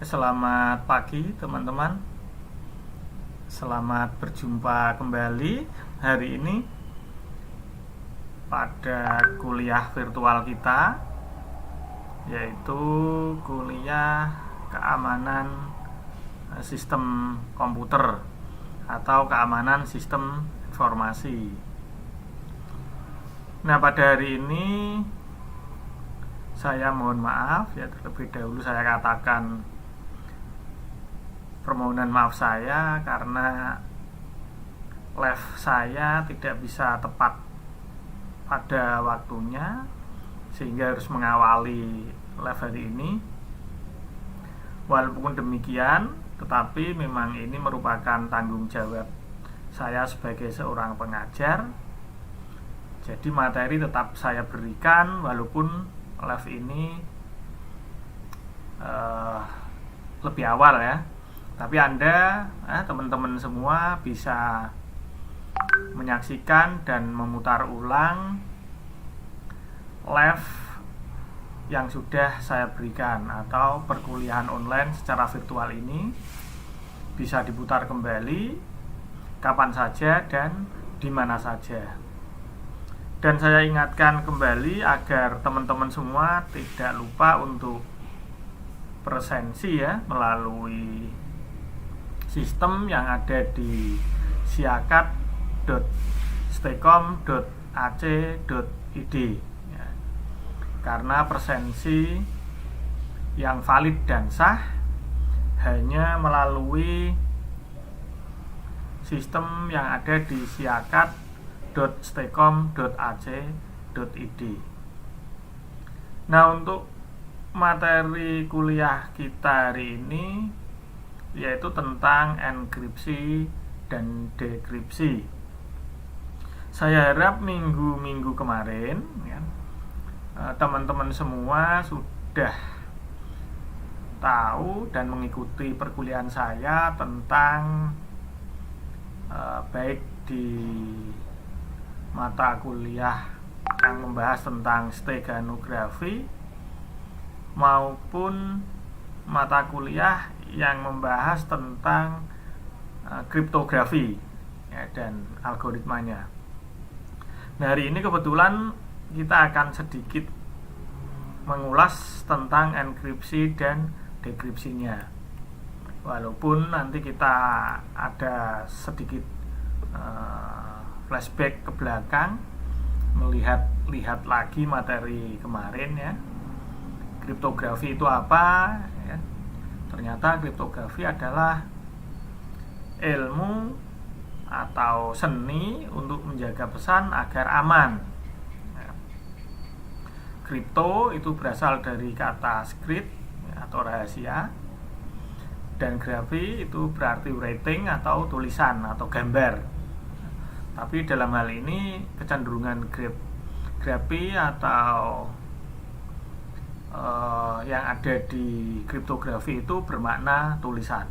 Selamat pagi teman-teman. Selamat berjumpa kembali hari ini pada kuliah virtual kita, yaitu kuliah keamanan sistem komputer atau keamanan sistem informasi. Nah, pada hari ini saya mohon maaf ya, terlebih dahulu saya katakan permohonan maaf saya karena live saya tidak bisa tepat pada waktunya, sehingga harus mengawali live hari ini. Walaupun demikian, tetapi memang ini merupakan tanggung jawab saya sebagai seorang pengajar. Jadi materi tetap saya berikan walaupun live ini lebih awal ya. Tapi Anda, teman-teman semua bisa menyaksikan dan memutar ulang live yang sudah saya berikan, atau perkuliahan online secara virtual ini bisa diputar kembali kapan saja dan di mana saja. Dan saya ingatkan kembali agar teman-teman semua tidak lupa untuk presensi ya, melalui sistem yang ada di siakat.stekom.ac.id ya. Karena presensi yang valid dan sah hanya melalui sistem yang ada di siakat.stekom.ac.id. Nah, untuk materi kuliah kita hari ini yaitu tentang enkripsi dan dekripsi. Saya harap minggu-minggu kemarin ya, teman-teman semua sudah tahu dan mengikuti perkuliahan saya tentang baik di mata kuliah yang membahas tentang steganografi maupun mata kuliah yang membahas tentang kriptografi ya, dan algoritmanya. Nah, hari ini kebetulan kita akan sedikit mengulas tentang enkripsi dan dekripsinya. Walaupun nanti kita ada sedikit flashback ke belakang, melihat lagi materi kemarin ya. Kriptografi itu apa ya? Ternyata kriptografi adalah ilmu atau seni untuk menjaga pesan agar aman. Kripto itu berasal dari kata script atau rahasia, dan grafi itu berarti writing atau tulisan atau gambar. Tapi dalam hal ini kecenderungan grafi atau yang ada di kriptografi itu bermakna tulisan.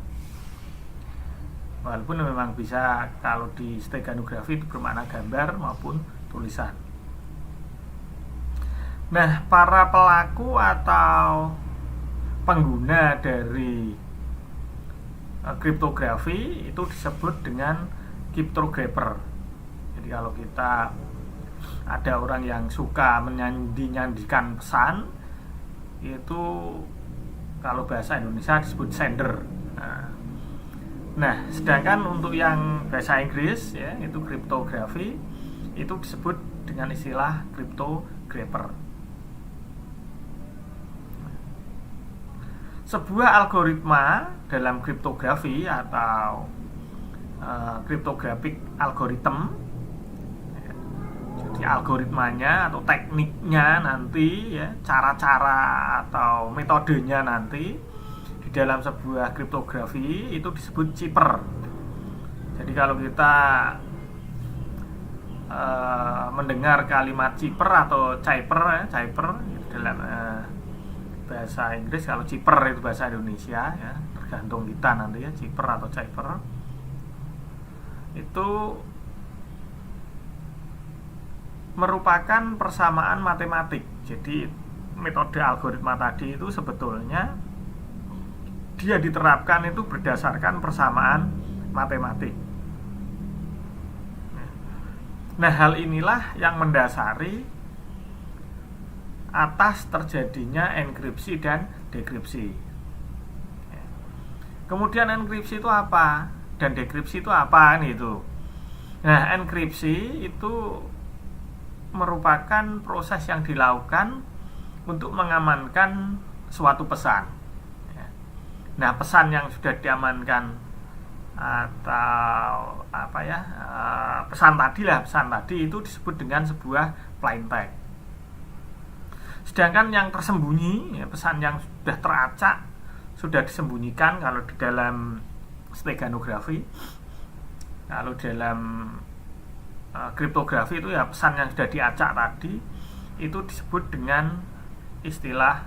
Walaupun memang bisa kalau di steganografi itu bermakna gambar maupun tulisan. Nah, para pelaku atau pengguna dari kriptografi itu disebut dengan cryptographer. Jadi kalau kita ada orang yang suka menyandikan pesan, itu kalau bahasa Indonesia disebut sender. Nah, sedangkan untuk yang bahasa Inggris ya, itu kriptografi, itu disebut dengan istilah cryptographer. Sebuah algoritma dalam kriptografi atau cryptographic algorithm, jadi algoritmanya atau tekniknya nanti ya, cara-cara atau metodenya nanti di dalam sebuah kriptografi itu disebut cipher. Jadi kalau kita mendengar kalimat cipher atau cipher dalam bahasa Inggris, kalau cipher itu bahasa Indonesia ya, tergantung kita nanti ya, cipher atau cipher itu merupakan persamaan matematik. Jadi metode algoritma tadi itu sebetulnya dia diterapkan itu berdasarkan persamaan matematik. Nah, hal inilah yang mendasari atas terjadinya enkripsi dan dekripsi. Kemudian enkripsi itu apa dan dekripsi itu apa gitu. Nah, enkripsi itu merupakan proses yang dilakukan untuk mengamankan suatu pesan. Nah, pesan yang sudah diamankan atau pesan tadi itu disebut dengan sebuah plain text. Sedangkan yang tersembunyi, pesan yang sudah teracak, sudah disembunyikan, kalau di dalam steganografi, kalau dalam kriptografi itu ya pesan yang sudah diacak tadi itu disebut dengan istilah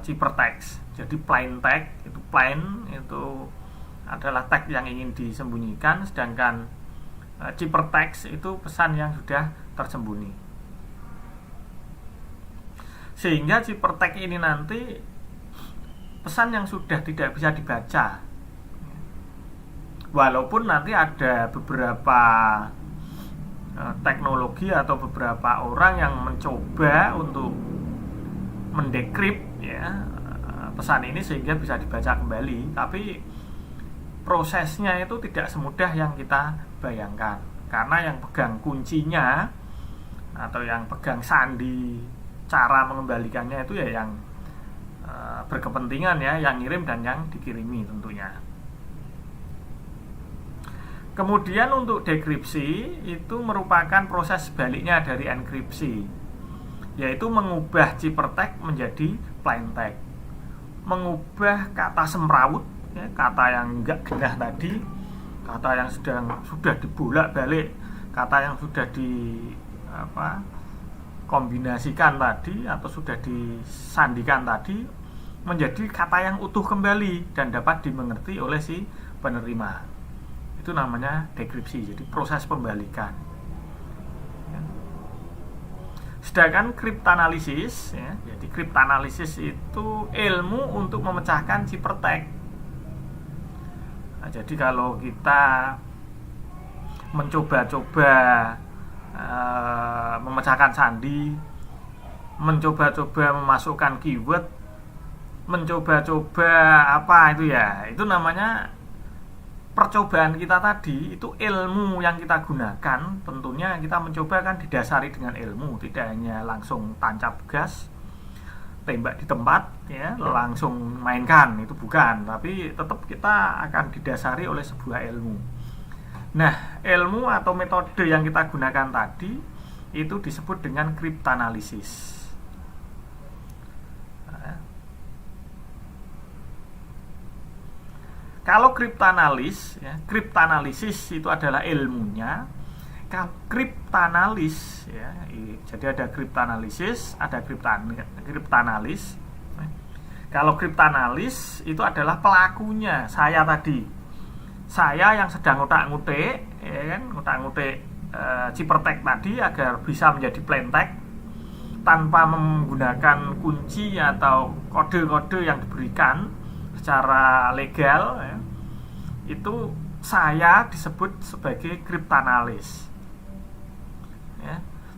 ciphertext. Jadi plain text itu plain itu adalah teks yang ingin disembunyikan, sedangkan ciphertext itu pesan yang sudah tersembunyi. Sehingga ciphertext ini nanti pesan yang sudah tidak bisa dibaca, walaupun nanti ada beberapa teknologi atau beberapa orang yang mencoba untuk mendekrip pesan ini sehingga bisa dibaca kembali, tapi prosesnya itu tidak semudah yang kita bayangkan, karena yang pegang kuncinya atau yang pegang sandi cara mengembalikannya itu ya yang berkepentingan, yang ngirim dan yang dikirimi tentunya. Kemudian untuk dekripsi itu merupakan proses sebaliknya dari enkripsi, yaitu mengubah ciphertext menjadi plain text, mengubah kata semrawut, kata yang enggak genah tadi, kata yang sudah dibolak-balik, kata yang sudah kombinasikan tadi atau sudah disandikan tadi menjadi kata yang utuh kembali dan dapat dimengerti oleh si penerima. Itu namanya dekripsi, jadi proses pembalikan. Sedangkan kriptanalisis, jadi kriptanalisis itu ilmu untuk memecahkan ciphertext. Nah, jadi kalau kita mencoba-coba memecahkan sandi, mencoba-coba memasukkan keyword, mencoba-coba itu namanya percobaan kita tadi. Itu ilmu yang kita gunakan, tentunya kita mencoba kan didasari dengan ilmu, tidak hanya langsung tancap gas, tembak di tempat, langsung mainkan, itu bukan, tapi tetap kita akan didasari oleh sebuah ilmu. Nah, ilmu atau metode yang kita gunakan tadi itu disebut dengan kriptanalisis. Kalau kriptanalisis itu adalah ilmunya. Kalau kriptanalis, jadi ada kriptanalisis, ada kriptanalis. Kalau kriptanalis itu adalah pelakunya, saya tadi. Saya yang sedang ngutak-ngutik, ngutak-ngutik ciphertext tadi agar bisa menjadi plain text tanpa menggunakan kunci atau kode-kode yang diberikan secara legal, itu saya disebut sebagai kriptanalis.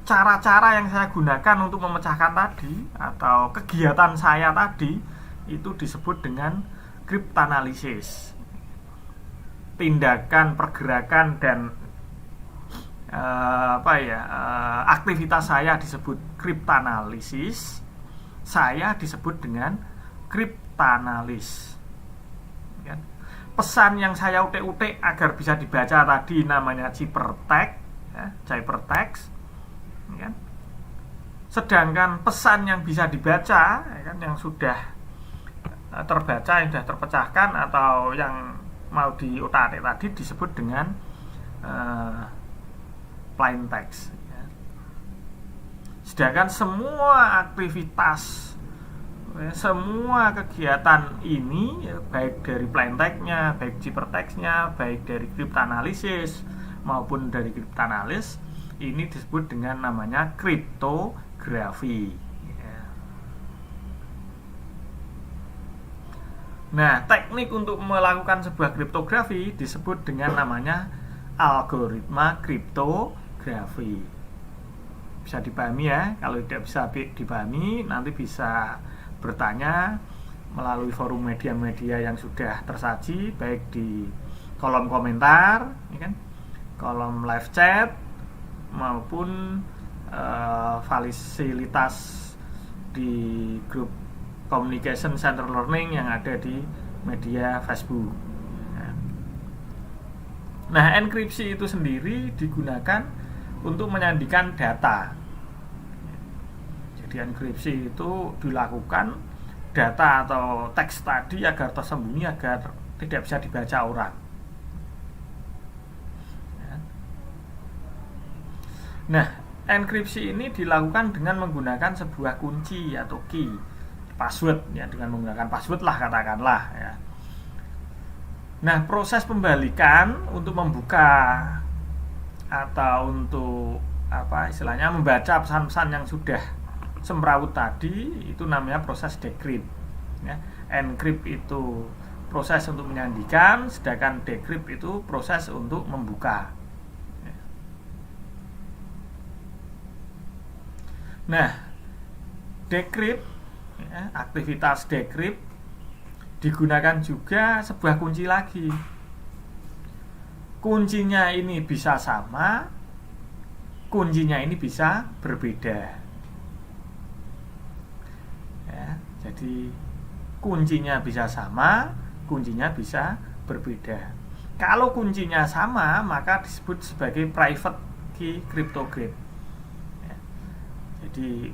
Cara-cara yang saya gunakan untuk memecahkan tadi atau kegiatan saya tadi itu disebut dengan kriptanalisis. Tindakan, pergerakan dan aktivitas saya disebut kriptanalisis. Saya disebut dengan kriptanalis. Pesan yang saya utik-utik agar bisa dibaca tadi namanya ciphertext, sedangkan pesan yang bisa dibaca, yang sudah terbaca, yang sudah terpecahkan atau yang mau diutak-atik tadi disebut dengan plain text. Sedangkan semua aktivitas, semua kegiatan ini, baik dari plain text-nya, baik ciphertext-nya, baik dari kriptanalisis maupun dari kriptanalis, ini disebut dengan namanya kriptografi. Nah, teknik untuk melakukan sebuah kriptografi disebut dengan namanya algoritma kriptografi. Bisa dipahami ya. Kalau tidak bisa dipahami, nanti bisa bertanya melalui forum media-media yang sudah tersaji, baik di kolom komentar, ya kan, kolom live chat, maupun fasilitas di grup Communication Center Learning yang ada di media Facebook. Nah, enkripsi itu sendiri digunakan untuk menyandikan data. Jadi enkripsi itu dilakukan data atau teks tadi agar tersembunyi, agar tidak bisa dibaca orang. Nah, enkripsi ini dilakukan dengan menggunakan sebuah kunci atau key, password ya, dengan menggunakan password lah katakanlah ya. Nah, proses pembalikan untuk membuka atau untuk istilahnya membaca pesan-pesan yang sudah semrawut tadi itu namanya proses decrypt ya. Encrypt itu proses untuk menyandikan, sedangkan decrypt itu proses untuk membuka ya. Nah, decrypt ya, aktivitas decrypt digunakan juga sebuah kunci lagi. Kuncinya ini bisa sama, kuncinya ini bisa berbeda ya, jadi kuncinya bisa sama, kuncinya bisa berbeda. Kalau kuncinya sama, maka disebut sebagai private key cryptograph ya. Jadi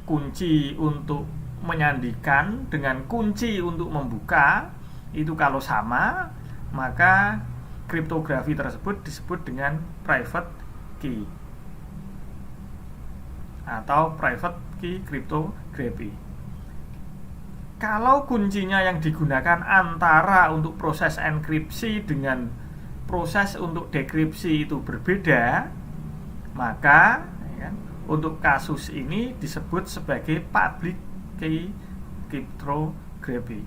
kunci untuk menyandikan dengan kunci untuk membuka itu kalau sama, maka kriptografi tersebut disebut dengan private key atau private key cryptography. Kalau kuncinya yang digunakan antara untuk proses enkripsi dengan proses untuk dekripsi itu berbeda, maka ya, untuk kasus ini disebut sebagai public key cryptography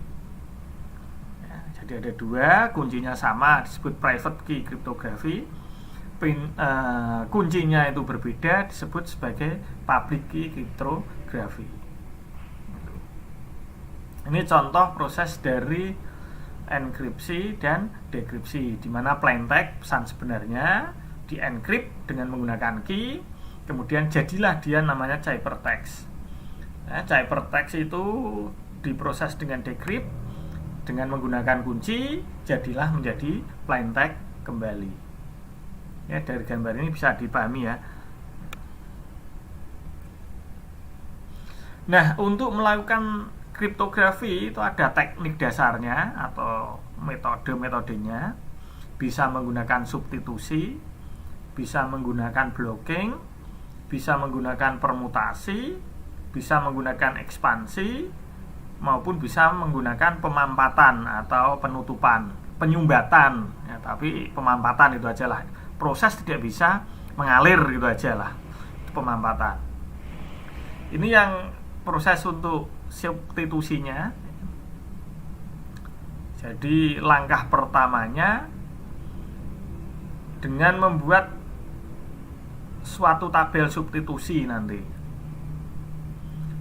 ya, jadi ada dua, kuncinya sama disebut private key cryptography, kuncinya itu berbeda disebut sebagai public key cryptography. Ini contoh proses dari enkripsi dan dekripsi, di mana plaintext pesan sebenarnya di encrypt dengan menggunakan key, kemudian jadilah dia namanya ciphertext. Nah, ciphertext itu diproses dengan decrypt dengan menggunakan kunci, jadilah menjadi plaintext kembali. Ya, dari gambar ini bisa dipahami ya. Nah, untuk melakukan kriptografi itu ada teknik dasarnya atau metode-metodenya. Bisa menggunakan substitusi, bisa menggunakan blocking, bisa menggunakan permutasi, bisa menggunakan ekspansi, maupun bisa menggunakan pemampatan atau penutupan, penyumbatan ya, tapi pemampatan itu aja lah. Proses tidak bisa mengalir gitu aja lah, itu pemampatan. Ini yang proses untuk substitusinya. Jadi langkah pertamanya dengan membuat suatu tabel substitusi nanti.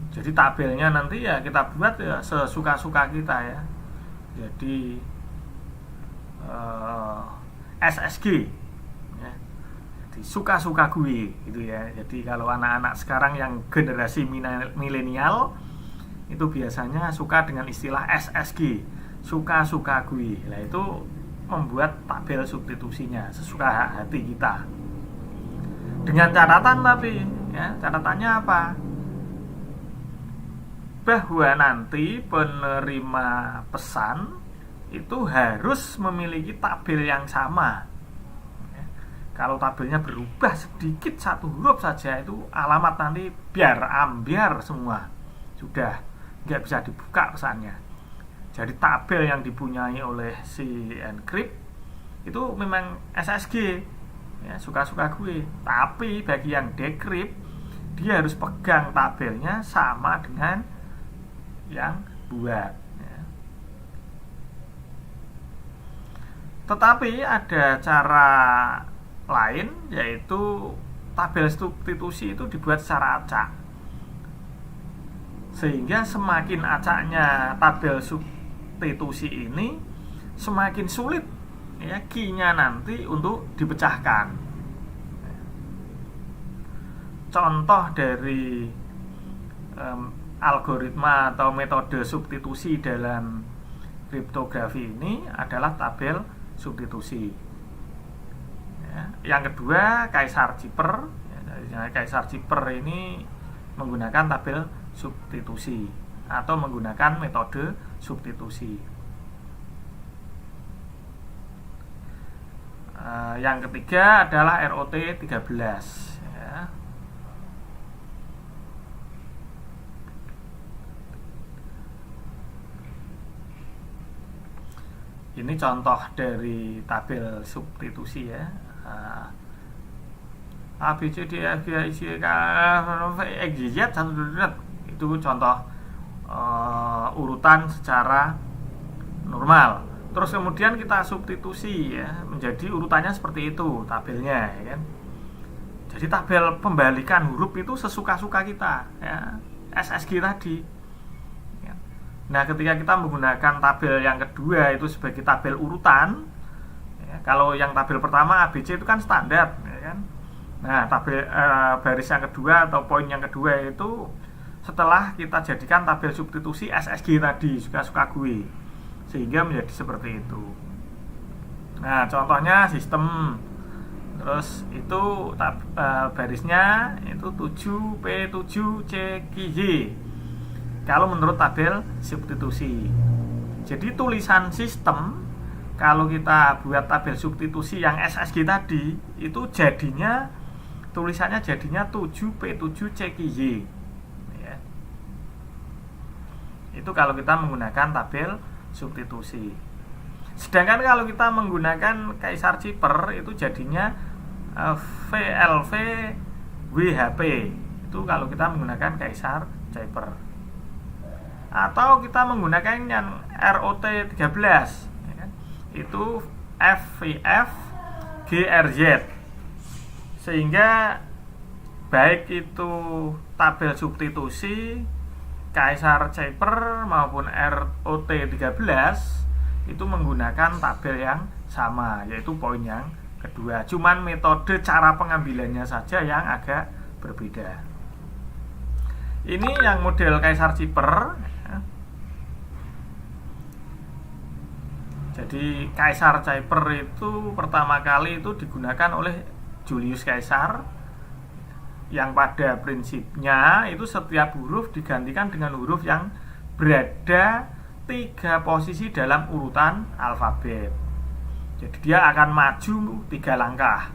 Jadi tabelnya nanti ya kita buat ya sesuka-suka kita ya. Jadi SSG ya. Jadi suka-suka gue gitu ya. Jadi kalau anak-anak sekarang yang generasi milenial itu biasanya suka dengan istilah SSG, suka-suka gue. Nah, itu membuat tabel substitusinya sesuka hati kita. Dengan catatan tapi ya, catatannya apa? Bahwa nanti penerima pesan itu harus memiliki tabel yang sama ya. Kalau tabelnya berubah sedikit satu huruf saja, itu alamat nanti biar ambiar semua, sudah nggak bisa dibuka pesannya. Jadi tabel yang dipunyai oleh si encrypt itu memang SSG ya, suka-suka gue. Tapi bagi yang decrypt, dia harus pegang tabelnya sama dengan yang buat ya. Tetapi ada cara lain, yaitu tabel substitusi itu dibuat secara acak, sehingga semakin acaknya tabel substitusi ini, semakin sulit ya key-nya nanti untuk dipecahkan. Contoh dari algoritma atau metode substitusi dalam kriptografi ini adalah tabel substitusi. Ya, yang kedua, Kaisar Cipher. Ya, Kaisar Cipher ini menggunakan tabel substitusi atau menggunakan metode substitusi. Yang ketiga adalah ROT 13. Ya. Ini contoh dari tabel substitusi ya. A B C D E F G H I J K L M N O P Q R S T U V W X Y Z. Itu contoh urutan secara normal. Terus kemudian kita substitusi ya, menjadi urutannya seperti itu tabelnya ya kan. Jadi tabel pembalikan huruf itu sesuka-suka kita ya, SSG tadi. Nah, ketika kita menggunakan tabel yang kedua itu sebagai tabel urutan ya, kalau yang tabel pertama ABC itu kan standar ya kan. Nah, tabel baris yang kedua atau poin yang kedua itu setelah kita jadikan tabel substitusi SSG tadi, suka-suka gue, sehingga menjadi seperti itu. Nah, contohnya sistem, terus itu barisnya itu 7P7CQY kalau menurut tabel substitusi. Jadi tulisan sistem kalau kita buat tabel substitusi yang SSG tadi, itu jadinya tulisannya jadinya 7P7CQY ya. Itu kalau kita menggunakan tabel substitusi. Sedangkan kalau kita menggunakan Kaisar Cipher itu jadinya VLV WHP. Itu kalau kita menggunakan Kaisar Cipher. Atau kita menggunakan yang ROT 13 ya kan? Itu FVF GRZ. Sehingga baik itu tabel substitusi Kaisar Cipher maupun ROT 13 itu menggunakan tabel yang sama, yaitu poin yang kedua. Cuman metode cara pengambilannya saja yang agak berbeda. Ini yang model Kaisar Cipher. Jadi Kaisar Cipher itu pertama kali itu digunakan oleh Julius Caesar, yang pada prinsipnya itu setiap huruf digantikan dengan huruf yang berada 3 posisi dalam urutan alfabet. Jadi dia akan maju 3 langkah.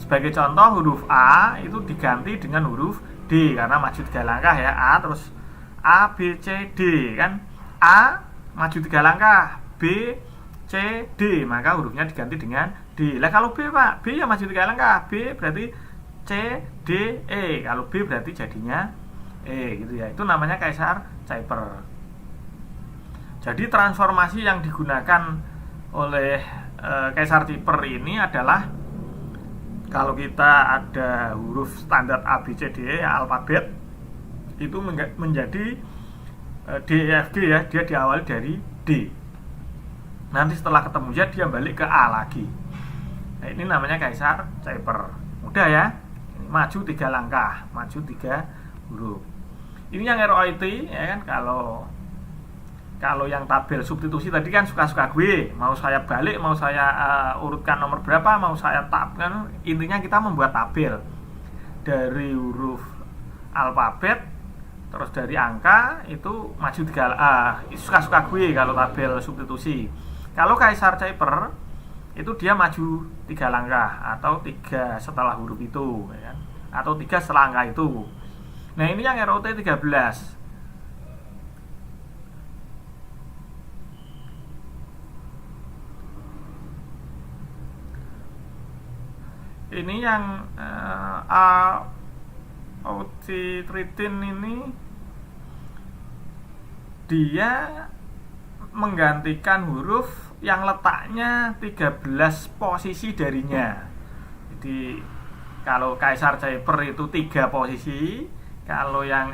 Sebagai contoh, huruf A itu diganti dengan huruf D karena maju 3 langkah ya. A terus A, B, C, D kan. A maju 3 langkah, B, C, D, maka hurufnya diganti dengan D. Lah kalau B Pak, B ya maju 3 langkah, B berarti C, D, E. Kalau B berarti jadinya E gitu ya. Itu namanya Kaisar Cipher. Jadi transformasi yang digunakan oleh Kaisar Cipher ini adalah kalau kita ada huruf standar A, B, C, D, E alfabet itu menjadi D, E, F, G ya, dia diawali dari D. Nanti setelah ketemu Z dia balik ke A lagi. Nah, ini namanya Kaisar Cipher. Mudah ya. Ini maju 3 langkah, maju 3 huruf. Ini yang ROT ya kan. Kalau yang tabel substitusi tadi kan suka-suka gue, mau saya balik, mau saya urutkan nomor berapa, mau saya tab kan. Intinya kita membuat tabel dari huruf alfabet, terus dari angka itu maju 3 suka-suka gue kalau tabel substitusi. Kalau Kaisar Cipher itu dia maju 3 langkah atau 3 setelah huruf itu ya kan? Atau 3 setelah angka itu. Nah, ini yang ROT 13. Ini yang Authitridin ini dia menggantikan huruf yang letaknya 13 posisi darinya. Jadi kalau Kaisar Cyper itu 3 posisi, kalau yang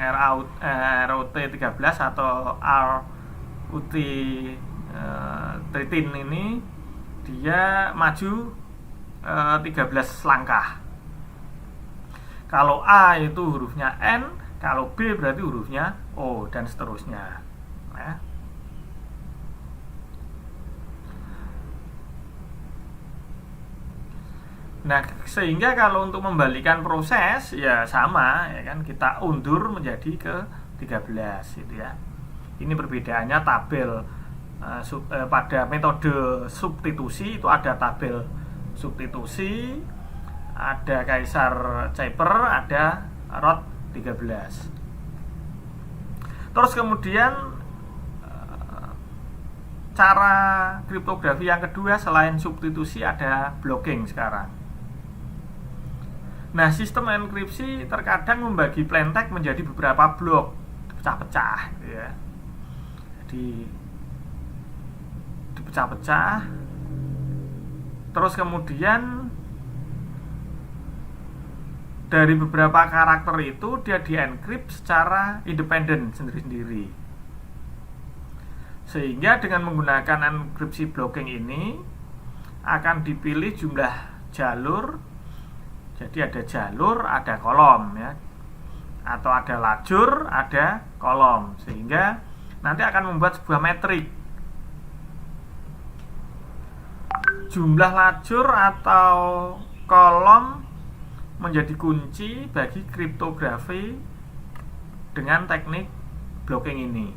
ROT 13 atau RUT 13 ini dia maju 13 langkah. Kalau A itu hurufnya N, kalau B berarti hurufnya O, dan seterusnya. Nah, sehingga kalau untuk membalikan proses ya sama, ya kan, kita undur menjadi ke 13 gitu ya. Ini perbedaannya tabel pada metode substitusi itu ada tabel substitusi, ada Kaisar Cyper, ada ROT 13. Terus kemudian cara kriptografi yang kedua selain substitusi ada blocking sekarang. Nah, sistem enkripsi terkadang membagi plaintext menjadi beberapa blok, pecah-pecah gitu ya. Jadi dipecah-pecah. Terus kemudian dari beberapa karakter itu dia dienkrip secara independen sendiri-sendiri. Sehingga dengan menggunakan enkripsi blocking ini akan dipilih jumlah jalur. Jadi ada jalur, ada kolom ya. Atau ada lajur, ada kolom. Sehingga nanti akan membuat sebuah metrik. Jumlah lajur atau kolom menjadi kunci bagi kriptografi dengan teknik blocking ini.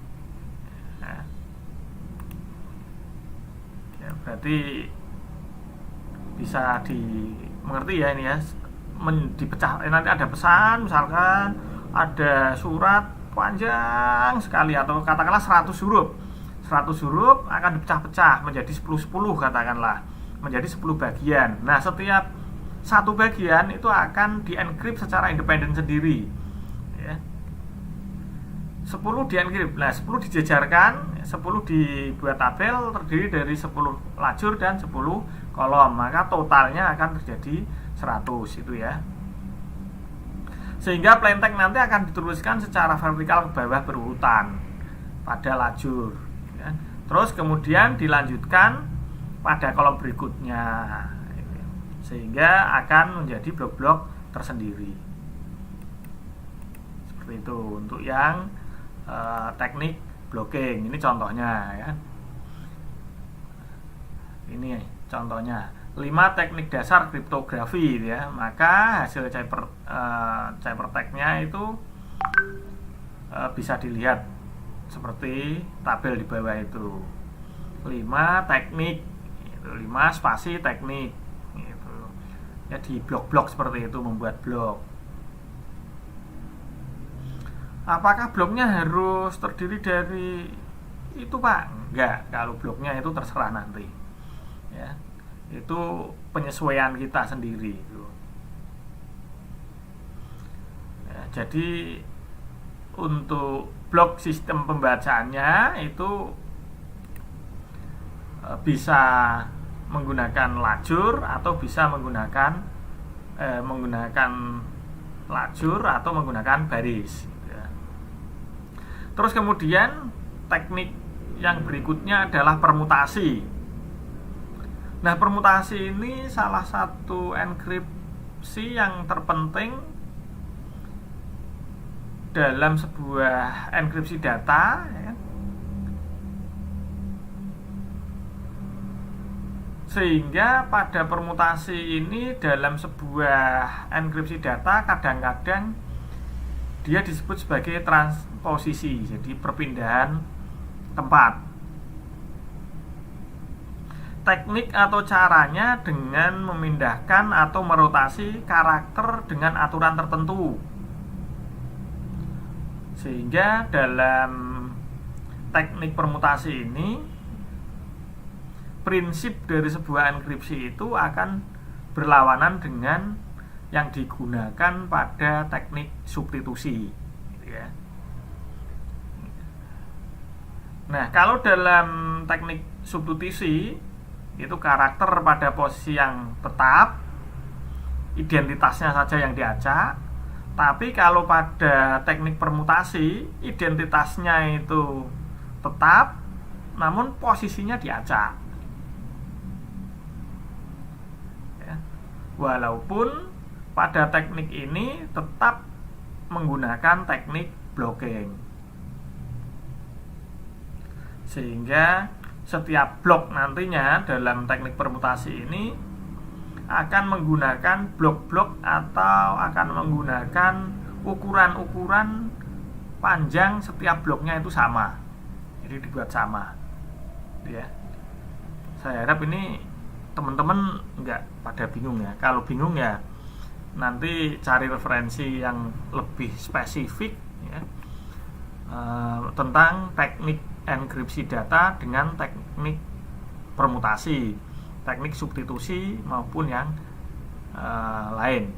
Nah, ya, berarti bisa dimengerti ya ini ya, dipecah. Nanti ada pesan, misalkan ada surat panjang sekali atau katakanlah 100 huruf. 100 huruf akan dipecah-pecah menjadi 10-10 katakanlah, menjadi 10 bagian. Nah, setiap satu bagian itu akan dienkrip secara independen sendiri ya. 10 dienkrip. Nah, 10 dijejarkan, 10 dibuat tabel terdiri dari 10 lajur dan 10 kolom. Maka totalnya akan terjadi 100 itu ya. Sehingga plaintext nanti akan dituliskan secara vertikal ke bawah berurutan pada lajur ya. Terus kemudian dilanjutkan pada kolom berikutnya, sehingga akan menjadi blok-blok tersendiri. Seperti itu untuk yang teknik blocking. Ini contohnya ya. Ini contohnya 5 teknik dasar kriptografi ya. Maka hasil ciphertext-nya itu bisa dilihat seperti tabel di bawah itu. 5 teknik, 5 spasi teknik gitu. Ya, di blok-blok seperti itu, membuat blok. Apakah bloknya harus terdiri dari itu, Pak? Enggak, kalau bloknya itu terserah nanti ya. Itu penyesuaian kita sendiri gitu. Ya, jadi untuk blok sistem pembacaannya itu bisa menggunakan lajur atau bisa menggunakan lajur atau menggunakan baris gitu ya. Terus kemudian teknik yang berikutnya adalah permutasi. Nah, permutasi ini salah satu enkripsi yang terpenting dalam sebuah enkripsi data ya. Sehingga pada permutasi ini dalam sebuah enkripsi data kadang-kadang dia disebut sebagai transposisi, jadi perpindahan tempat. Teknik atau caranya dengan memindahkan atau merotasi karakter dengan aturan tertentu. Sehingga dalam teknik permutasi ini prinsip dari sebuah enkripsi itu akan berlawanan dengan yang digunakan pada teknik substitusi gitu ya. Nah, kalau dalam teknik substitusi itu karakter pada posisi yang tetap, identitasnya saja yang diacak. Tapi kalau pada teknik permutasi, identitasnya itu tetap, namun posisinya diacak. Ya. Walaupun pada teknik ini tetap menggunakan teknik blocking, sehingga setiap blok nantinya dalam teknik permutasi ini akan menggunakan blok-blok atau akan menggunakan ukuran-ukuran panjang setiap bloknya itu sama, jadi dibuat sama ya. Saya harap ini teman-teman nggak pada bingung ya. Kalau bingung ya nanti cari referensi yang lebih spesifik ya, tentang teknik enkripsi data dengan teknik permutasi, teknik substitusi maupun yang lain,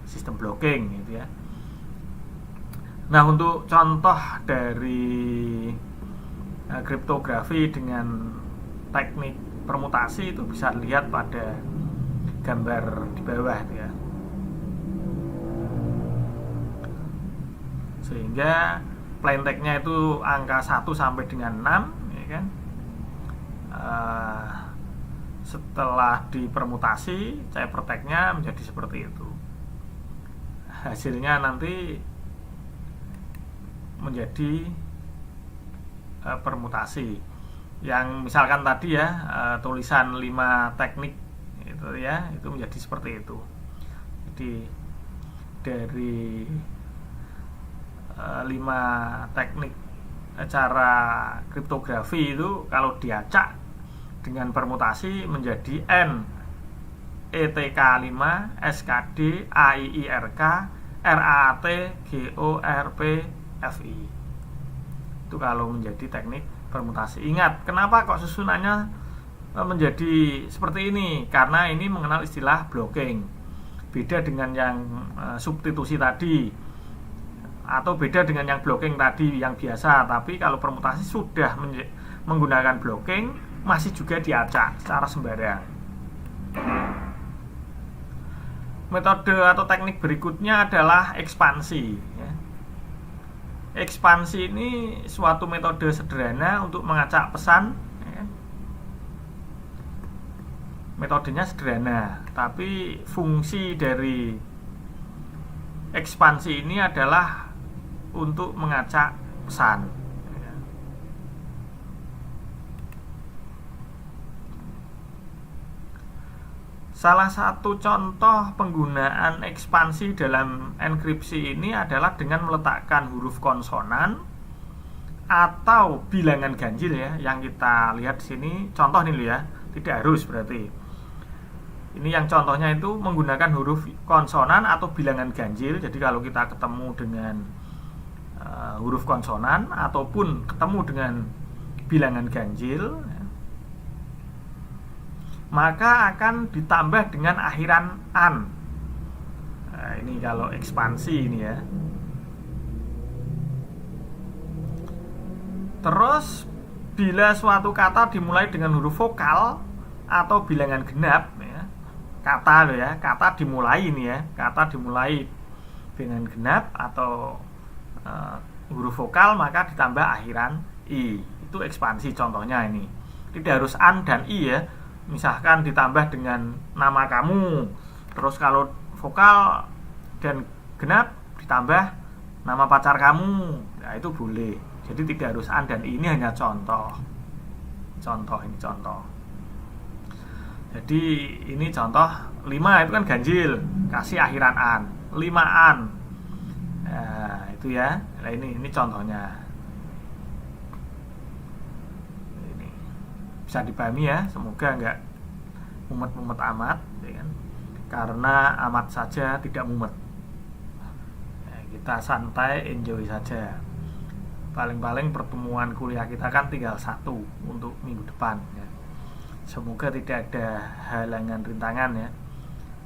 sistem blocking gitu ya. Nah, untuk contoh dari kriptografi dengan teknik permutasi itu bisa dilihat pada gambar di bawah itu ya. Sehingga plain text-nya itu angka 1 sampai dengan 6 ya kan. Setelah dipermutasi ciphertext-nya menjadi seperti itu. Hasilnya nanti menjadi permutasi. Yang misalkan tadi ya tulisan 5 teknik itu ya, itu menjadi seperti itu. Jadi dari 5 teknik cara kriptografi itu kalau diacak dengan permutasi menjadi N ETK5 SKD AIIRK RAT GORP FI. Itu kalau menjadi teknik permutasi. Ingat, kenapa kok susunannya menjadi seperti ini? Karena ini mengenal istilah blocking. Beda dengan yang substitusi tadi, atau beda dengan yang blocking tadi yang biasa. Tapi kalau permutasi sudah menggunakan blocking, masih juga diacak secara sembarang. Metode atau teknik berikutnya adalah ekspansi ya. Ekspansi ini suatu metode sederhana untuk mengacak pesan ya. Metodenya sederhana, tapi fungsi dari ekspansi ini adalah untuk mengacak pesan ya. Salah satu contoh penggunaan ekspansi dalam enkripsi ini adalah dengan meletakkan huruf konsonan atau bilangan ganjil ya, yang kita lihat di sini contoh nih ya, tidak harus berarti. Ini yang contohnya itu menggunakan huruf konsonan atau bilangan ganjil. Jadi kalau kita ketemu dengan huruf konsonan ataupun ketemu dengan bilangan ganjil, maka akan ditambah dengan akhiran an. Nah, ini kalau ekspansi ini ya. Terus bila suatu kata dimulai dengan huruf vokal atau bilangan genap ya, kata loh ya, kata dimulai ini ya, kata dimulai dengan genap atau huruf vokal, maka ditambah akhiran i. Itu ekspansi contohnya ini. Tidak harus an dan i ya. Misalkan ditambah dengan nama kamu, terus kalau vokal dan genap ditambah nama pacar kamu, nah itu boleh. Jadi tidak harus an dan i, ini hanya contoh. Ini contoh. Jadi ini contoh 5 itu kan ganjil, kasih akhiran an, 5 an. Nah, itu ya. Nah, ini contohnya. Ini bisa dipahami ya, semoga enggak mumet-mumet amat ya kan? Karena amat saja tidak mumet. Nah, kita santai, enjoy saja. Paling-paling pertemuan kuliah kita kan tinggal 1 untuk minggu depan ya. Semoga tidak ada halangan rintangan ya.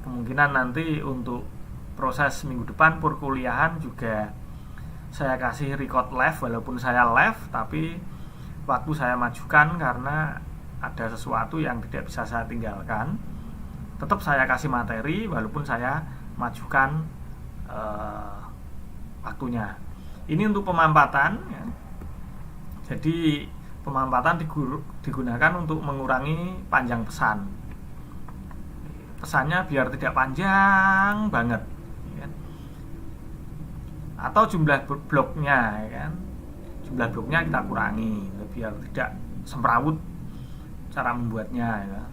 Kemungkinan nanti untuk proses minggu depan perkuliahan juga saya kasih record live, walaupun saya live tapi waktu saya majukan karena ada sesuatu yang tidak bisa saya tinggalkan. Tetap saya kasih materi walaupun saya majukan waktunya. Ini untuk pemampatan ya. Jadi pemampatan digunakan untuk mengurangi panjang pesan. Pesannya biar tidak panjang banget ya. Atau jumlah bloknya ya kan. Jumlah bloknya kita kurangi biar tidak semrawut cara membuatnya ya.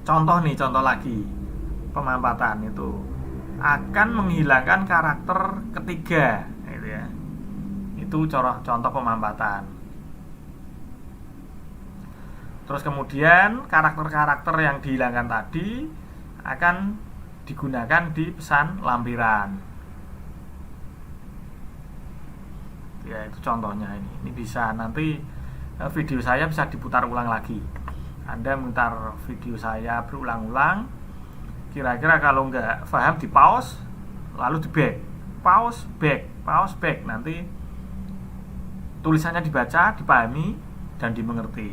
Contoh lagi. Pemampatan itu akan menghilangkan karakter ketiga gitu ya. Itu contoh pemampatan. Terus kemudian karakter-karakter yang dihilangkan tadi akan digunakan di pesan lampiran. Ya, itu contohnya ini. Ini bisa nanti video saya bisa diputar ulang lagi. Anda memutar video saya berulang-ulang. Kira-kira kalau nggak paham di pause, lalu di back. Pause, back. Nanti tulisannya dibaca, dipahami, dan dimengerti.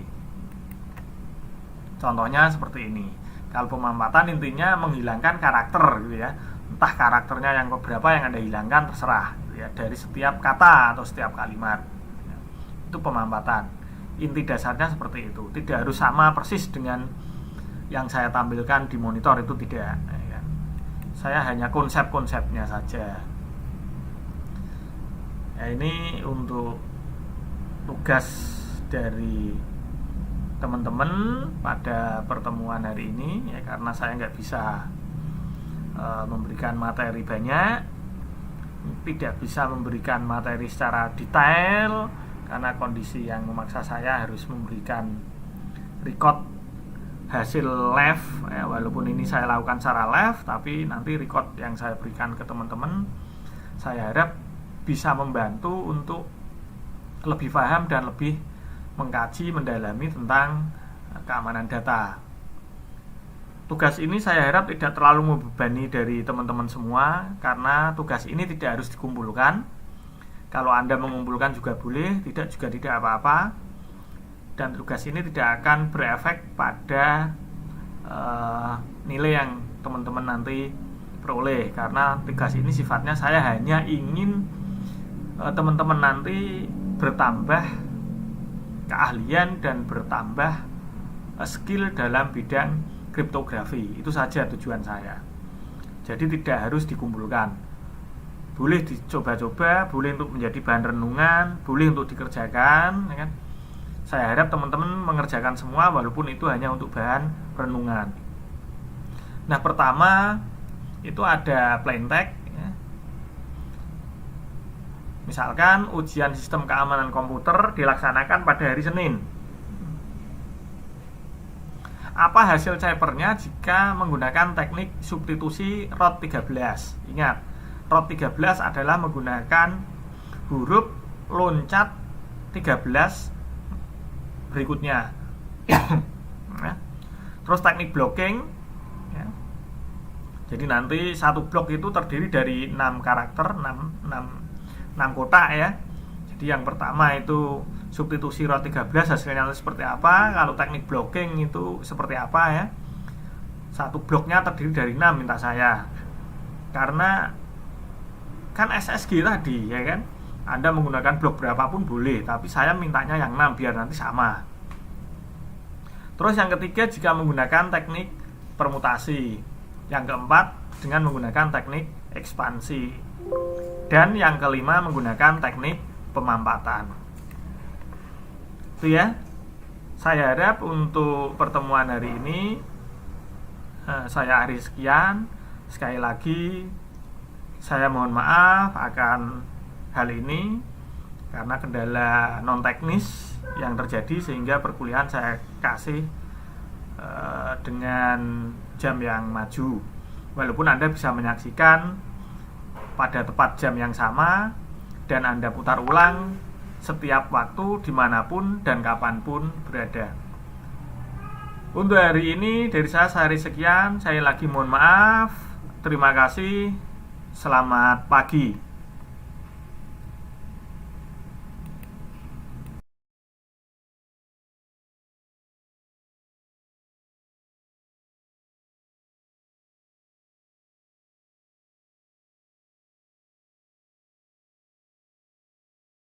Contohnya seperti ini. Kalau pemampatan intinya menghilangkan karakter gitu ya. Entah karakternya yang berapa yang Anda hilangkan terserah gitu ya, dari setiap kata atau setiap kalimat. Itu pemampatan. Inti dasarnya seperti itu. Tidak harus sama persis dengan yang saya tampilkan di monitor, itu tidak ya. Saya hanya konsep-konsepnya saja. Ya, ini untuk tugas dari teman-teman pada pertemuan hari ini ya, karena saya nggak bisa memberikan materi banyak, tidak bisa memberikan materi secara detail karena kondisi yang memaksa saya harus memberikan record hasil live ya, walaupun ini saya lakukan secara live, tapi nanti record yang saya berikan ke teman-teman saya harap bisa membantu untuk lebih paham dan lebih mengkaji, mendalami tentang keamanan data. Tugas ini saya harap tidak terlalu membebani dari teman-teman semua, karena tugas ini tidak harus dikumpulkan. Kalau Anda mengumpulkan juga boleh, tidak juga tidak apa-apa. Dan tugas ini tidak akan berefek pada nilai yang teman-teman nanti peroleh, karena tugas ini sifatnya saya hanya ingin teman-teman nanti bertambah keahlian dan bertambah skill dalam bidang kriptografi. Itu saja tujuan saya. Jadi tidak harus dikumpulkan. Boleh dicoba-coba, boleh untuk menjadi bahan renungan, boleh untuk dikerjakan ya kan? Saya harap teman-teman mengerjakan semua walaupun itu hanya untuk bahan renungan. Nah, pertama itu ada plain text ya. Misalkan ujian sistem keamanan komputer dilaksanakan pada hari Senin. Apa hasil cybernya jika menggunakan teknik substitusi ROT 13? Ingat, ROT 13 adalah menggunakan huruf loncat 13 berikutnya. Ya. Terus teknik blocking ya. Jadi nanti satu blok itu terdiri dari 6 karakter, 6 kotak ya. Jadi yang pertama itu substitusi ROT 13 hasilnya seperti apa. Kalau teknik blocking itu seperti apa ya. Satu bloknya terdiri dari 6 minta saya. Karena kan SSG tadi ya kan, Anda menggunakan blok berapapun boleh, tapi saya mintanya yang 6 biar nanti sama. Terus yang ketiga jika menggunakan teknik permutasi. Yang keempat dengan menggunakan teknik ekspansi. Dan yang kelima menggunakan teknik pemampatan. Itu ya. Saya harap untuk pertemuan hari ini saya akhiri sekian. Sekali lagi saya mohon maaf akan hal ini karena kendala non teknis yang terjadi sehingga perkuliahan saya kasih dengan jam yang maju. Walaupun Anda bisa menyaksikan pada tepat jam yang sama dan Anda putar ulang setiap waktu dimanapun dan kapanpun berada. Untuk hari ini dari saya sehari sekian. Saya lagi mohon maaf. Terima kasih. Selamat pagi.